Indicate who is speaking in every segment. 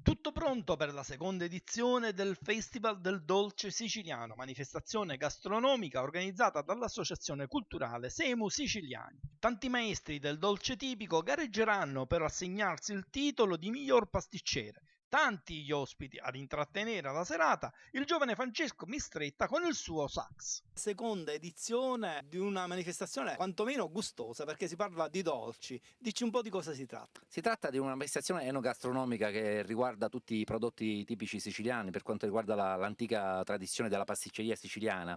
Speaker 1: Tutto pronto per la seconda edizione del Festival del Dolce Siciliano, manifestazione gastronomica organizzata dall'Associazione Culturale Semu Siciliani. Tanti maestri del dolce tipico gareggeranno per assegnarsi il titolo di miglior pasticcere. Tanti gli ospiti ad intrattenere la serata, il giovane Francesco Mistretta con il suo sax. Seconda edizione di una manifestazione quantomeno gustosa, perché si parla di dolci. Dici un po' di cosa si tratta.
Speaker 2: Si tratta di una manifestazione enogastronomica che riguarda tutti i prodotti tipici siciliani, per quanto riguarda l'antica tradizione della pasticceria siciliana,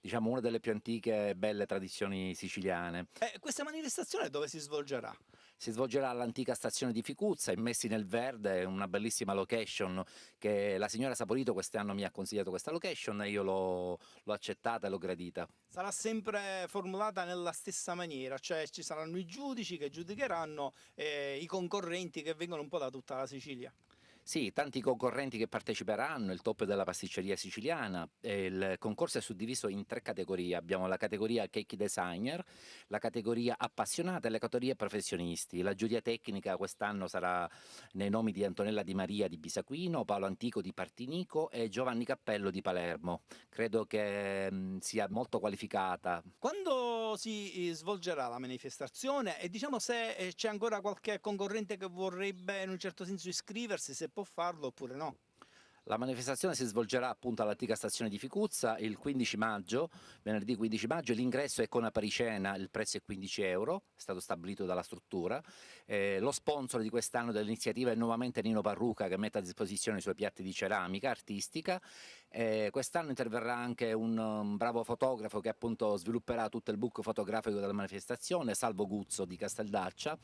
Speaker 2: diciamo una delle più antiche e belle tradizioni siciliane.
Speaker 1: Questa manifestazione dove si svolgerà?
Speaker 2: Si svolgerà all'antica stazione di Ficuzza, immessi nel verde, una bellissima location che la signora Saporito quest'anno mi ha consigliato questa location e io l'ho accettata e l'ho gradita.
Speaker 1: Sarà sempre formulata nella stessa maniera, cioè ci saranno i giudici che giudicheranno i concorrenti che vengono un po' da tutta la Sicilia.
Speaker 2: Sì, tanti concorrenti che parteciperanno, il top della pasticceria siciliana. Il concorso è suddiviso in 3 categorie: abbiamo la categoria cake designer, la categoria appassionata e la categoria professionisti. La giuria tecnica quest'anno sarà nei nomi di Antonella Di Maria di Bisaquino, Paolo Antico di Partinico e Giovanni Cappello di Palermo. Credo che sia molto qualificata.
Speaker 1: Quando si svolgerà la manifestazione e diciamo se c'è ancora qualche concorrente che vorrebbe in un certo senso iscriversi, se può farlo oppure no.
Speaker 2: La manifestazione si svolgerà appunto all'antica stazione di Ficuzza il 15 maggio, venerdì 15 maggio, l'ingresso è con aparicena, il prezzo è 15 €, è stato stabilito dalla struttura. Lo sponsor di quest'anno dell'iniziativa è nuovamente Nino Parruca, che mette a disposizione i suoi piatti di ceramica artistica. Quest'anno interverrà anche un bravo fotografo che appunto svilupperà tutto il book fotografico della manifestazione, Salvo Guzzo di Casteldaccia.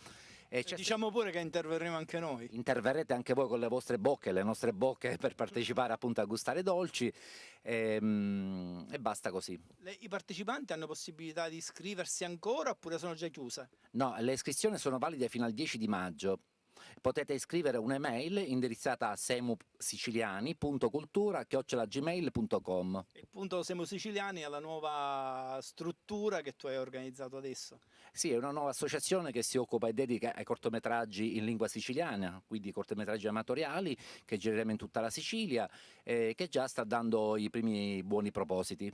Speaker 1: Diciamo pure che interverremo anche noi.
Speaker 2: Interverrete anche voi con le vostre bocche, le nostre bocche, per partecipare appunto a gustare dolci e basta così.
Speaker 1: I partecipanti hanno possibilità di iscriversi ancora oppure sono già chiuse?
Speaker 2: No, le iscrizioni sono valide fino al 10 di maggio. Potete iscrivere un'email indirizzata a semusiciliani.cultura@gmail.com.
Speaker 1: Il punto Siamo Siciliani è la nuova struttura che tu hai organizzato adesso.
Speaker 2: Sì, è una nuova associazione che si occupa e dedica ai cortometraggi in lingua siciliana, quindi cortometraggi amatoriali che gireremo in tutta la Sicilia e che già sta dando i primi buoni propositi.